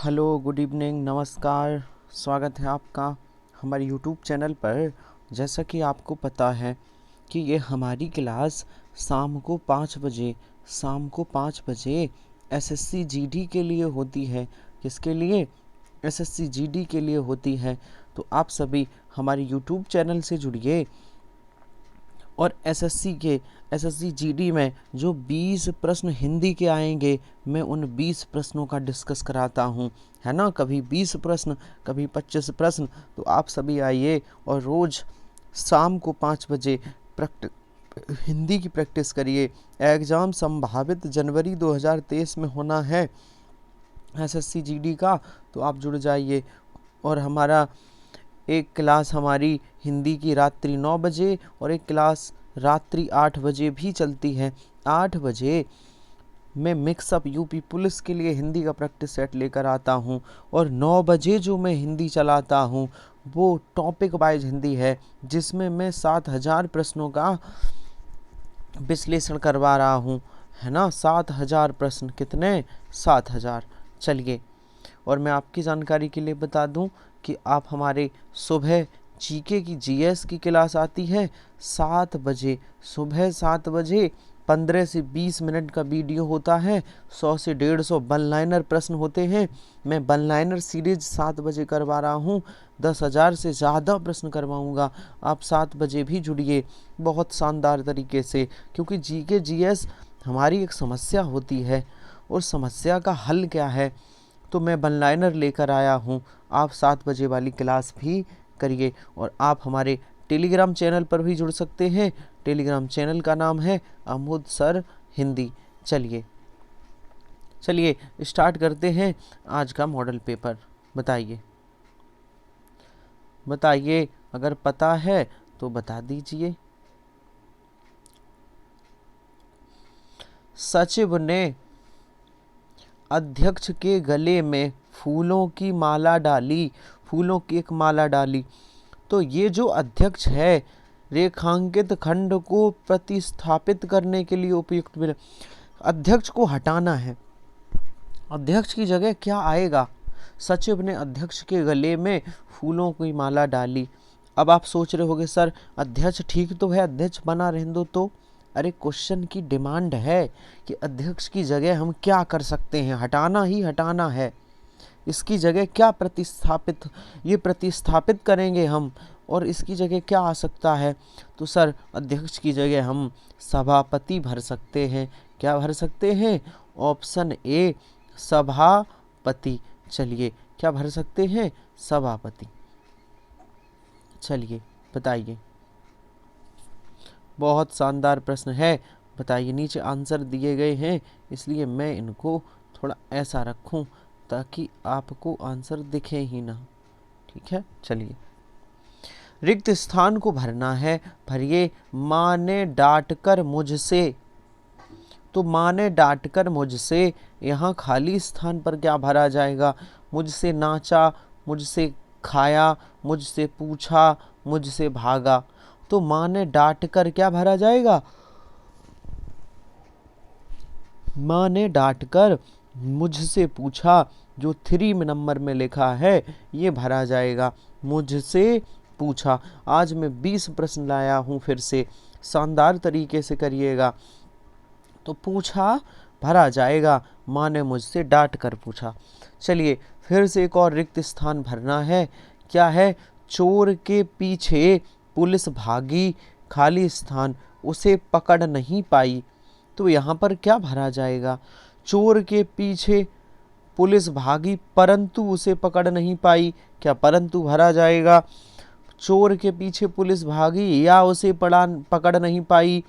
Hello, good evening, नमस्कार। स्वागत है आपका हमारे यूट्यूब चैनल पर। जैसा कि आपको पता है कि ये हमारी क्लास शाम को 5 बजे एसएससी जीडी के लिए होती है। किसके लिए? एसएससी जीडी के लिए होती है। तो आप सभी हमारे यूट्यूब चैनल से जुड़िए और एसएससी जीडी में जो 20 प्रश्न हिंदी के आएंगे, मैं उन 20 प्रश्नों का डिस्कस कराता हूँ, है ना। कभी 20 प्रश्न, कभी 25 प्रश्न। तो आप सभी आइए और रोज़ शाम को 5 बजे हिंदी की प्रैक्टिस करिए। एग्ज़ाम संभावित जनवरी 2023 में होना है एसएससी जीडी का, तो आप जुड़ जाइए। और हमारा एक क्लास हमारी हिंदी की रात्रि 9 बजे और एक क्लास रात्रि 8 बजे भी चलती है। 8 बजे मैं मिक्सअप यूपी पुलिस के लिए हिंदी का प्रैक्टिस सेट लेकर आता हूँ और 9 बजे जो मैं हिंदी चलाता हूँ वो टॉपिक वाइज हिंदी है, जिसमें मैं 7000 प्रश्नों का विश्लेषण करवा रहा हूँ, है ना। 7000 प्रश्न। कितने? 7000। चलिए, और मैं आपकी जानकारी के लिए बता दूं कि आप हमारे सुबह जीके की जीएस की क्लास आती है 7 बजे, सुबह 7 बजे। 15 से 20 मिनट का वीडियो होता है। 100 से 150 वन लाइनर प्रश्न होते हैं। मैं वन लाइनर सीरीज 7 बजे करवा रहा हूँ। 10,000 से ज़्यादा प्रश्न करवाऊँगा। आप 7 बजे भी जुड़िए बहुत शानदार तरीके से, क्योंकि जीके जीएस हमारी एक समस्या होती है और समस्या का हल क्या है, तो मैं वन लाइनर लेकर आया हूँ। आप 7 बजे वाली क्लास भी करिए। और आप हमारे टेलीग्राम चैनल पर भी जुड़ सकते हैं। टेलीग्राम चैनल का नाम है अमोद सर हिंदी। चलिए स्टार्ट करते हैं आज का मॉडल पेपर। बताइए अगर पता है तो बता दीजिए। सचिव ने अध्यक्ष के गले में फूलों की माला डाली। फूलों की एक माला डाली। तो ये जो अध्यक्ष है, रेखांकित खंड को प्रतिस्थापित करने के लिए उपयुक्त मिले। अध्यक्ष को हटाना है। अध्यक्ष की जगह क्या आएगा? सचिव ने अध्यक्ष के गले में फूलों की माला डाली। अब आप सोच रहे होंगे, सर अध्यक्ष ठीक तो है, अध्यक्ष बना रहने दो। तो अरे, क्वेश्चन की डिमांड है कि अध्यक्ष की जगह हम क्या कर सकते हैं। हटाना ही हटाना है। इसकी जगह क्या प्रतिस्थापित करेंगे हम, और इसकी जगह क्या आ सकता है? तो सर अध्यक्ष की जगह हम सभापति भर सकते हैं। क्या भर सकते हैं? ऑप्शन ए, सभापति। चलिए, क्या भर सकते हैं? सभापति। चलिए बताइए। बहुत शानदार प्रश्न है। बताइए, नीचे आंसर दिए गए हैं, इसलिए मैं इनको थोड़ा ऐसा रखूं ताकि आपको आंसर दिखे ही ना। ठीक है, चलिए। रिक्त स्थान को भरना है। भरिए। माँ ने डांटकर मुझसे। तो माँ ने डांटकर मुझसे, यहाँ खाली स्थान पर क्या भरा जाएगा? मुझसे नाचा, मुझसे खाया, मुझसे पूछा, मुझसे भागा। तो माँ ने डांटकर क्या भरा जाएगा? माँ ने डांटकर मुझसे पूछा, जो 3 नंबर में लिखा है ये भरा जाएगा। मुझसे पूछा। आज मैं 20 प्रश्न लाया हूँ, फिर से शानदार तरीके से करिएगा। तो पूछा भरा जाएगा। माँ ने मुझसे डांट कर पूछा। चलिए, फिर से एक और रिक्त स्थान भरना है। क्या है? चोर के पीछे पुलिस भागी, खाली स्थान, उसे पकड़ नहीं पाई। तो यहाँ पर क्या भरा जाएगा? चोर के पीछे पुलिस भागी परंतु उसे पकड़ नहीं पाई। क्या परंतु भरा जाएगा? चोर के पीछे पुलिस भागी या उसे पकड़ नहीं पाई,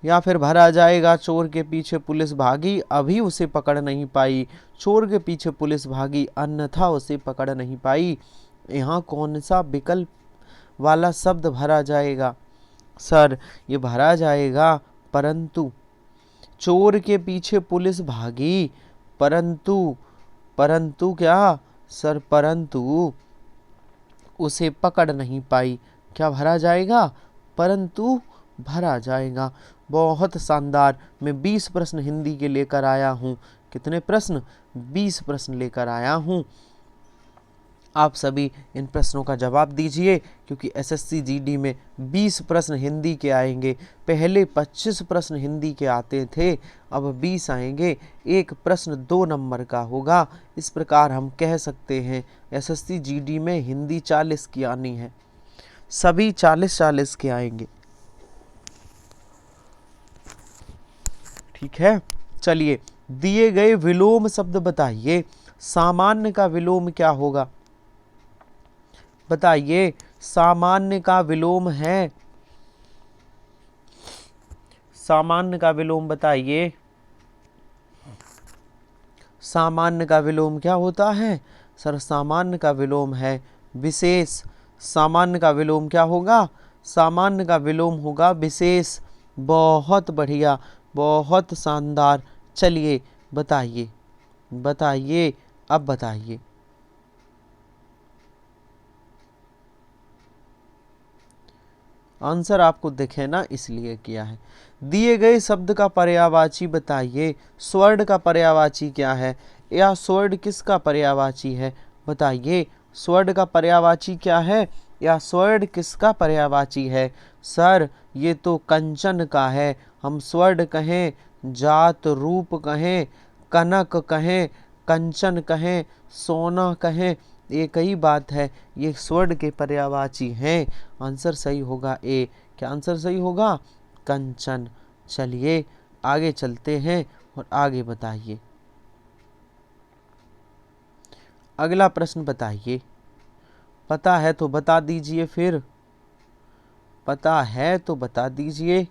या फिर भरा जाएगा चोर के पीछे पुलिस भागी अभी उसे पकड़ नहीं पाई, चोर के पीछे पुलिस भागी अन्यथा उसे पकड़ नहीं पाई। यहाँ कौन सा विकल्प वाला शब्द भरा जाएगा? सर ये भरा जाएगा परंतु। चोर के पीछे पुलिस भागी परंतु क्या? सर परंतु उसे पकड़ नहीं पाई। क्या भरा जाएगा? परंतु भरा जाएगा। बहुत शानदार। मैं 20 प्रश्न हिंदी के लेकर आया हूँ। कितने प्रश्न? 20 प्रश्न लेकर आया हूँ। आप सभी इन प्रश्नों का जवाब दीजिए, क्योंकि एसएससी जीडी में 20 प्रश्न हिंदी के आएंगे। पहले 25 प्रश्न हिंदी के आते थे, अब 20 आएंगे। एक प्रश्न 2 नंबर का होगा। इस प्रकार हम कह सकते हैं एसएससी जीडी में हिंदी 40 की आनी है। सभी 40-40 के आएंगे। ठीक है, चलिए दिए गए विलोम शब्द बताइए। सामान्य का विलोम क्या होगा? बताइए, सामान्य का विलोम है, सामान्य का विलोम बताइए। सामान्य का विलोम क्या होता है? सर सामान्य का विलोम है विशेष। सामान्य का विलोम क्या होगा? सामान्य का विलोम होगा विशेष। बहुत बढ़िया, बहुत शानदार। चलिए बताइए, बताइए, अब बताइए। आंसर आपको दिखे ना, इसलिए किया है। दिए गए शब्द का पर्यायवाची बताइए। स्वर्ण का पर्यायवाची क्या है, या स्वर्ण किसका पर्यायवाची है? बताइए, स्वर्ण का पर्यायवाची क्या है, या स्वर्ण किसका पर्यायवाची है? सर ये तो कंचन का है। हम स्वर्ण कहें, जात रूप कहें, कनक कहें, कंचन कहें, सोना कहें, एक ही बात है। ये स्वर्ण के पर्यायवाची हैं। आंसर सही होगा ए। क्या आंसर सही होगा? कंचन। चलिए आगे चलते हैं और आगे बताइए। अगला प्रश्न बताइए। पता है तो बता दीजिए, फिर पता है तो बता दीजिए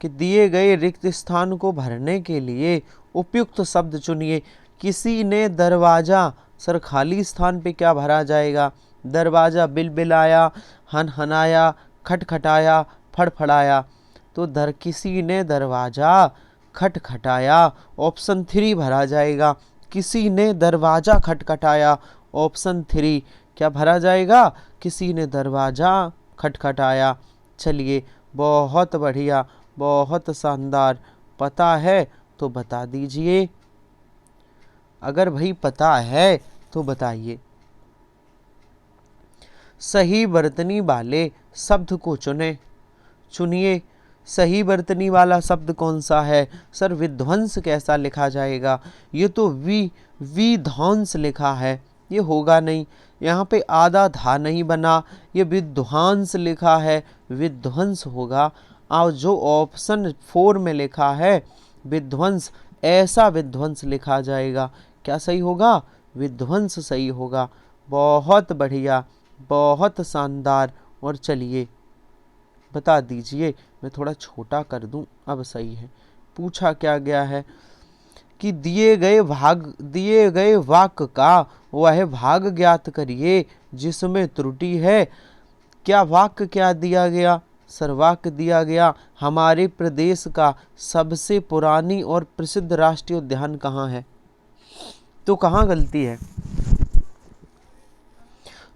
कि दिए गए रिक्त स्थान को भरने के लिए उपयुक्त शब्द चुनिए। किसी ने दरवाजा, सर खाली स्थान पे क्या भरा जाएगा? दरवाजा बिलबिलाया, हनहनाया, खटखटाया, फड़फड़ाया। तो किसी ने दरवाजा खटखटाया, ऑप्शन 3 भरा जाएगा। किसी ने दरवाजा खटखटाया, ऑप्शन 3 क्या भरा जाएगा? किसी ने दरवाजा खटखटाया। चलिए बहुत बढ़िया, बहुत शानदार। पता है तो बता दीजिए। अगर भाई पता है तो बताइए। सही वर्तनी वाले शब्द को चुने। चुनिए, सही वर्तनी वाला शब्द कौन सा है? सर विध्वंस कैसा लिखा जाएगा? ये तो विध्वंस लिखा है, ये होगा नहीं। यहाँ पे आधा धा नहीं बना, ये विध्वंस लिखा है, विध्वंस होगा। और जो ऑप्शन 4 में लिखा है विध्वंस, ऐसा विध्वंस लिखा जाएगा। क्या सही होगा? विध्वंस सही होगा। बहुत बढ़िया, बहुत शानदार। और चलिए बता दीजिए। मैं थोड़ा छोटा कर दूं, अब सही है। पूछा क्या गया है कि दिए गए वाक्य का वह भाग ज्ञात करिए जिसमें त्रुटि है। क्या वाक्य क्या दिया गया? सर वाक्य दिया गया हमारे प्रदेश का सबसे पुरानी और प्रसिद्ध राष्ट्रीय उद्यान कहाँ है। तो कहाँ गलती है?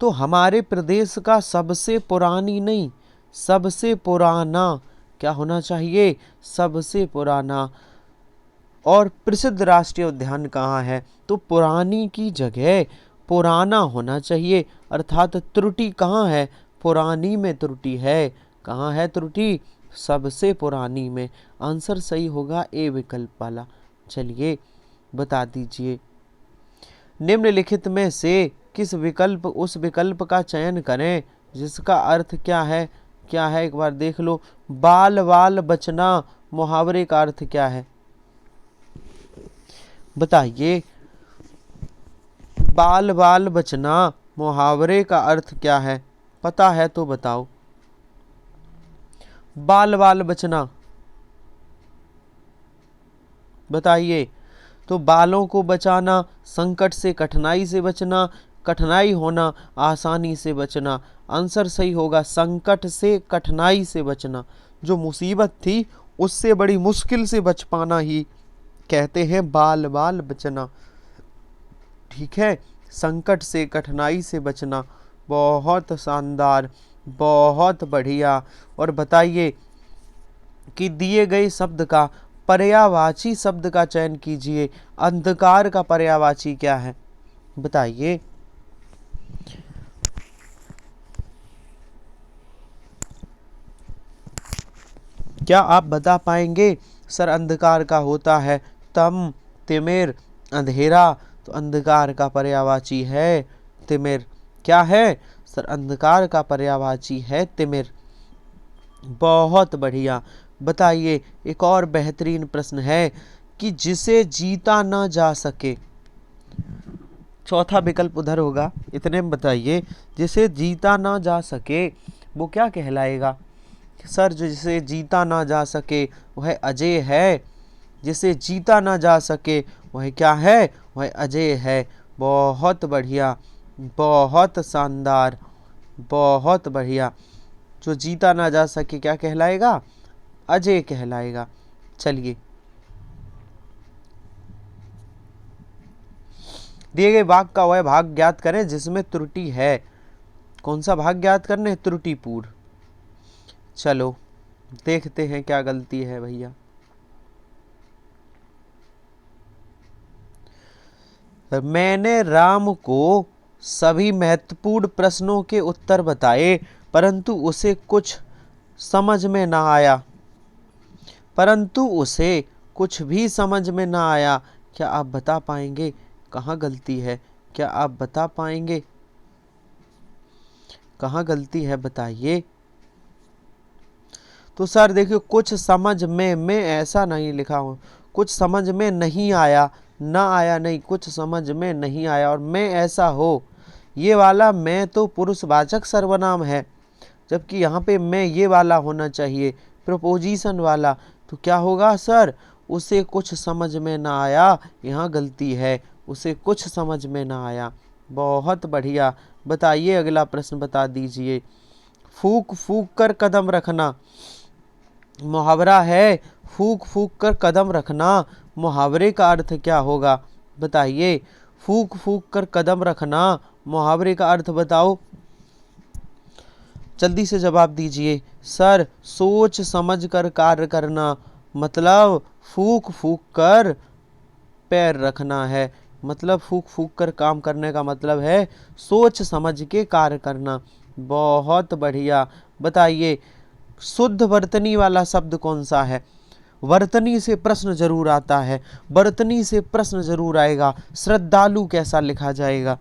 तो हमारे प्रदेश का सबसे पुरानी नहीं, सबसे पुराना क्या होना चाहिए? सबसे पुराना और प्रसिद्ध राष्ट्रीय उद्यान कहाँ है? तो पुरानी की जगह पुराना होना चाहिए। अर्थात त्रुटि कहाँ है? पुरानी में त्रुटि है। कहाँ है त्रुटि? सबसे पुरानी में। आंसर सही होगा ए विकल्प वाला। चलिए बता दीजिए। निम्नलिखित में से किस विकल्प उस विकल्प का चयन करें जिसका अर्थ क्या है? क्या है एक बार देख लो। बाल बाल बचना मुहावरे का अर्थ क्या है? बताइए, बाल बाल बचना मुहावरे का अर्थ क्या है? पता है तो बताओ। बाल बाल बचना बताइए। तो बालों को बचाना, संकट से कठिनाई से बचना, कठिनाई होना, आसानी से बचना। आंसर सही होगा संकट से कठिनाई से बचना। जो मुसीबत थी उससे बड़ी मुश्किल से बच पाना ही कहते हैं बाल बाल बचना। ठीक है, संकट से कठिनाई से बचना। बहुत शानदार, बहुत बढ़िया। और बताइए कि दिए गए शब्द का पर्यायवाची शब्द का चयन कीजिए। अंधकार का पर्यायवाची क्या है, बताइए। क्या आप बता पाएंगे? सर अंधकार का होता है तम, तिमिर, अंधेरा। तो अंधकार का पर्यायवाची है तिमिर। क्या है सर? अंधकार का पर्यायवाची है तिमिर। बहुत बढ़िया। बताइए, एक और बेहतरीन प्रश्न है कि जिसे जीता न जा सके, चौथा विकल्प उधर होगा, इतने में बताइए। जिसे जीता ना जा सके वो क्या कहलाएगा? सर जिसे जीता ना जा सके वह अजय है। जिसे जीता ना जा सके वह क्या है? वह अजय है। बहुत बढ़िया, बहुत शानदार, बहुत बढ़िया। जो जीता ना जा सके क्या कहलाएगा? अजय कहलाएगा। चलिए, दिए गए भाग का वह भाग ज्ञात करें जिसमें त्रुटि है। कौन सा भाग ज्ञात करने? त्रुटिपूर्ण। चलो देखते हैं क्या गलती है भैया। मैंने राम को सभी महत्वपूर्ण प्रश्नों के उत्तर बताए, परंतु उसे कुछ समझ में ना आया। परंतु उसे कुछ भी समझ में ना आया। क्या आप बता पाएंगे कहाँ गलती है? क्या आप बता पाएंगे कहाँ गलती है, बताइए। तो सर देखिए, कुछ समझ में ऐसा नहीं लिखा हो। कुछ समझ में नहीं आया, ना आया नहीं, कुछ समझ में नहीं आया। और मैं ऐसा हो, ये वाला मैं तो पुरुषवाचक सर्वनाम है, जबकि यहाँ पे मैं ये वाला होना चाहिए, प्रपोजिशन वाला। तो क्या होगा सर? उसे कुछ समझ में ना आया, यहाँ गलती है। उसे कुछ समझ में ना आया। बहुत बढ़िया। बताइए, अगला प्रश्न बता दीजिए। फूक फूक कर कदम रखना मुहावरा है। फूक फूक कर कदम रखना, मुहावरे का अर्थ क्या होगा, बताइए। फूक फूक कर कदम रखना, मुहावरे का अर्थ बताओ, जल्दी से जवाब दीजिए। सर सोच समझ कर कार्य करना, मतलब फूक फूक कर पैर रखना है। मतलब फूक फूक कर काम करने का मतलब है सोच समझ के कार्य करना। बहुत बढ़िया। बताइए, शुद्ध वर्तनी वाला शब्द कौन सा है? वर्तनी से प्रश्न जरूर आता है, वर्तनी से प्रश्न जरूर आएगा। श्रद्धालु कैसा लिखा जाएगा?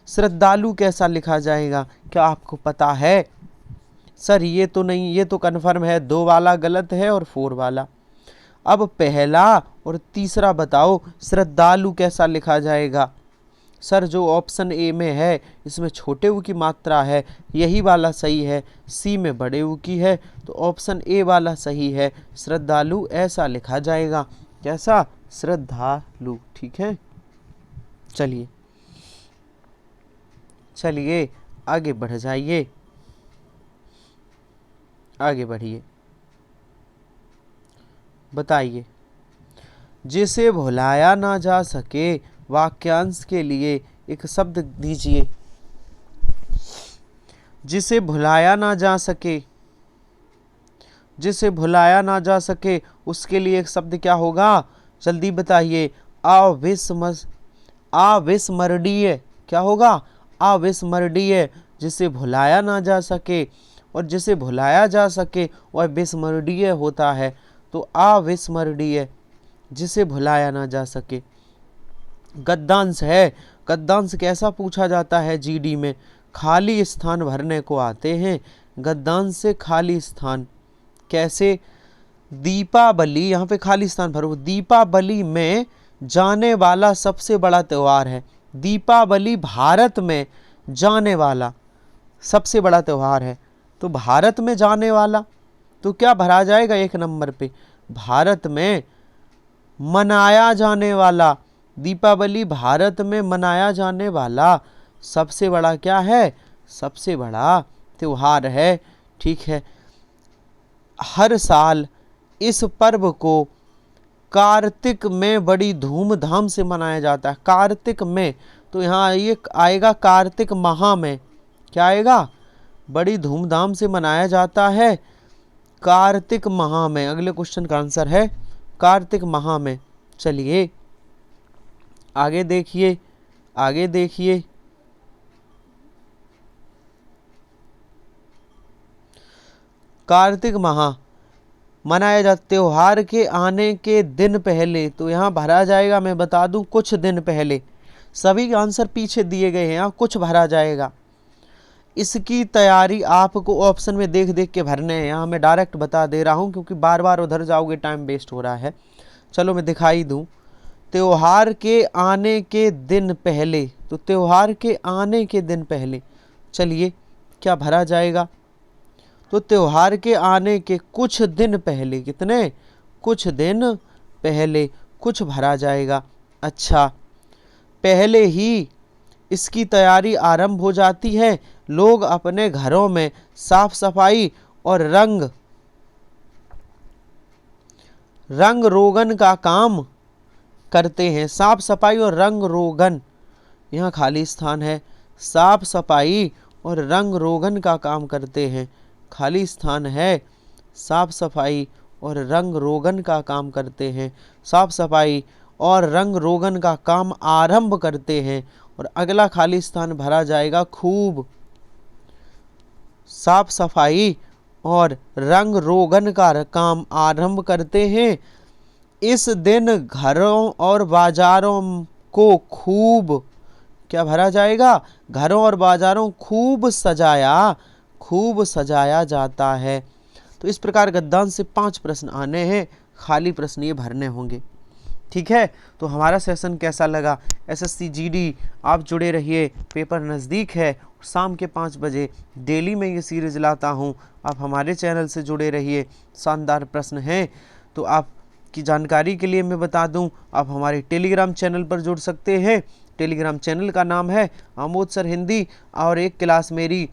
श्रद्धालु कैसा लिखा जाएगा, क्या आपको पता है? सर ये तो नहीं, ये तो कन्फर्म है, 2 वाला गलत है और 4 वाला। अब पहला और तीसरा बताओ, श्रद्धालु कैसा लिखा जाएगा? सर जो ऑप्शन ए में है इसमें छोटे ऊ की मात्रा है, यही वाला सही है। सी में बड़े ऊ की है, तो ऑप्शन ए वाला सही है। श्रद्धालु ऐसा लिखा जाएगा। कैसा? श्रद्धालु। ठीक है, चलिए चलिए आगे बढ़ जाइए, आगे बढ़िए। बताइए, जिसे भुलाया ना जा सके वाक्यांश के लिए एक शब्द दीजिए। जिसे भुलाया ना जा सके, जिसे भुलाया ना जा सके उसके लिए एक शब्द क्या होगा, जल्दी बताइए। अविस्मरणीय। क्या होगा? अविस्मरणीय। जिसे भुलाया ना जा सके, और जिसे भुलाया जा सके वह विस्मरणीय होता है। तो अविस्मरणीय, जिसे भुलाया ना जा सके। गद्यांश है। गद्यांश कैसा पूछा जाता है जीडी में? खाली स्थान भरने को आते हैं गद्यांश से। खाली स्थान कैसे? दीपावली, यहाँ पे खाली स्थान भरो। दीपावली में जाने वाला सबसे बड़ा त्योहार है। दीपावली भारत में जाने वाला सबसे बड़ा त्योहार है। तो भारत में जाने वाला, तो क्या भरा जाएगा 1 नंबर पे? भारत में मनाया जाने वाला। दीपावली भारत में मनाया जाने वाला सबसे बड़ा क्या है? सबसे बड़ा त्योहार है। ठीक है, हर साल इस पर्व को कार्तिक में बड़ी धूमधाम से मनाया जाता है। कार्तिक में, तो यहाँ ये आएगा कार्तिक माह में। क्या आएगा? बड़ी धूमधाम से मनाया जाता है कार्तिक माह में। अगले क्वेश्चन का आंसर है कार्तिक माह में। चलिए आगे देखिए, आगे देखिए। कार्तिक माह मनाया जाता त्योहार के आने के दिन पहले, तो यहाँ भरा जाएगा, मैं बता दूं, कुछ दिन पहले। सभी के आंसर पीछे दिए गए हैं, यहाँ कुछ भरा जाएगा। इसकी तैयारी आपको ऑप्शन में देख देख के भरने हैं, यहाँ मैं डायरेक्ट बता दे रहा हूँ, क्योंकि बार बार उधर जाओगे टाइम वेस्ट हो रहा है। चलो मैं दिखाई दूँ। त्योहार के आने के दिन पहले, तो त्योहार के आने के दिन पहले, चलिए क्या भरा जाएगा। तो त्योहार के आने के कुछ दिन पहले, कितने, कुछ दिन पहले कुछ भरा जाएगा। अच्छा, पहले ही इसकी तैयारी आरंभ हो जाती है। लोग अपने घरों में साफ सफाई और रंग रोगन का काम करते हैं। साफ सफाई और रंग रोगन, यहाँ खाली स्थान है। साफ सफाई और रंग रोगन का काम करते हैं, खाली स्थान है। साफ सफाई और रंग रोगन का काम करते हैं, साफ सफाई और रंग रोगन का काम आरंभ करते हैं। और अगला खाली स्थान भरा जाएगा खूब। साफ सफाई और रंग रोगन का काम आरंभ करते हैं। इस दिन घरों और बाजारों को खूब, क्या भरा जाएगा, घरों और बाजारों खूब सजाया जाता है। तो इस प्रकार गद्यांश से 5 प्रश्न आने हैं, खाली प्रश्न ये भरने होंगे। ठीक है, तो हमारा सेशन कैसा लगा। एसएससी जीडी आप जुड़े रहिए, पेपर नज़दीक है। शाम के 5 बजे डेली में ये सीरीज लाता हूँ, आप हमारे चैनल से जुड़े रहिए। शानदार प्रश्न हैं, तो आपकी जानकारी के लिए मैं बता दूं, आप हमारे टेलीग्राम चैनल पर जुड़ सकते हैं। टेलीग्राम चैनल का नाम है आमोद सर हिंदी, और एक क्लास मेरी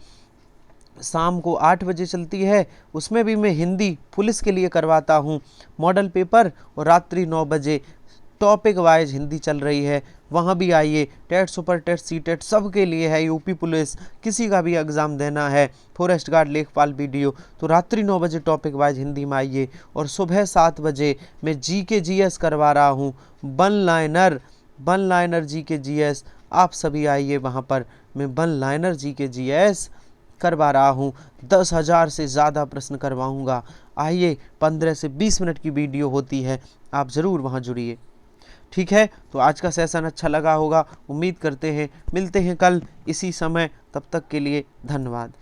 शाम को 8 बजे चलती है, उसमें भी मैं हिंदी पुलिस के लिए करवाता हूँ मॉडल पेपर, और रात्रि 9 बजे टॉपिक वाइज हिंदी चल रही है, वहाँ भी आइए। TET, super TET, CTET सबके लिए है, यूपी पुलिस, किसी का भी एग्ज़ाम देना है, फॉरेस्ट गार्ड, लेखपाल बीडीओ, तो रात्रि 9 बजे टॉपिक वाइज हिंदी में आइए। और सुबह 7 बजे मैं जीके जीएस करवा रहा हूँ, वन लाइनर जीके जीएस, आप सभी आइए वहाँ पर, मैं वन लाइनर जीके जीएस करवा रहा हूँ। 10,000 से ज़्यादा प्रश्न करवाऊँगा। आइए, 15 से 20 मिनट की वीडियो होती है, आप ज़रूर वहाँ जुड़िए। ठीक है, तो आज का सेशन अच्छा लगा होगा, उम्मीद करते हैं। मिलते हैं कल इसी समय, तब तक के लिए धन्यवाद।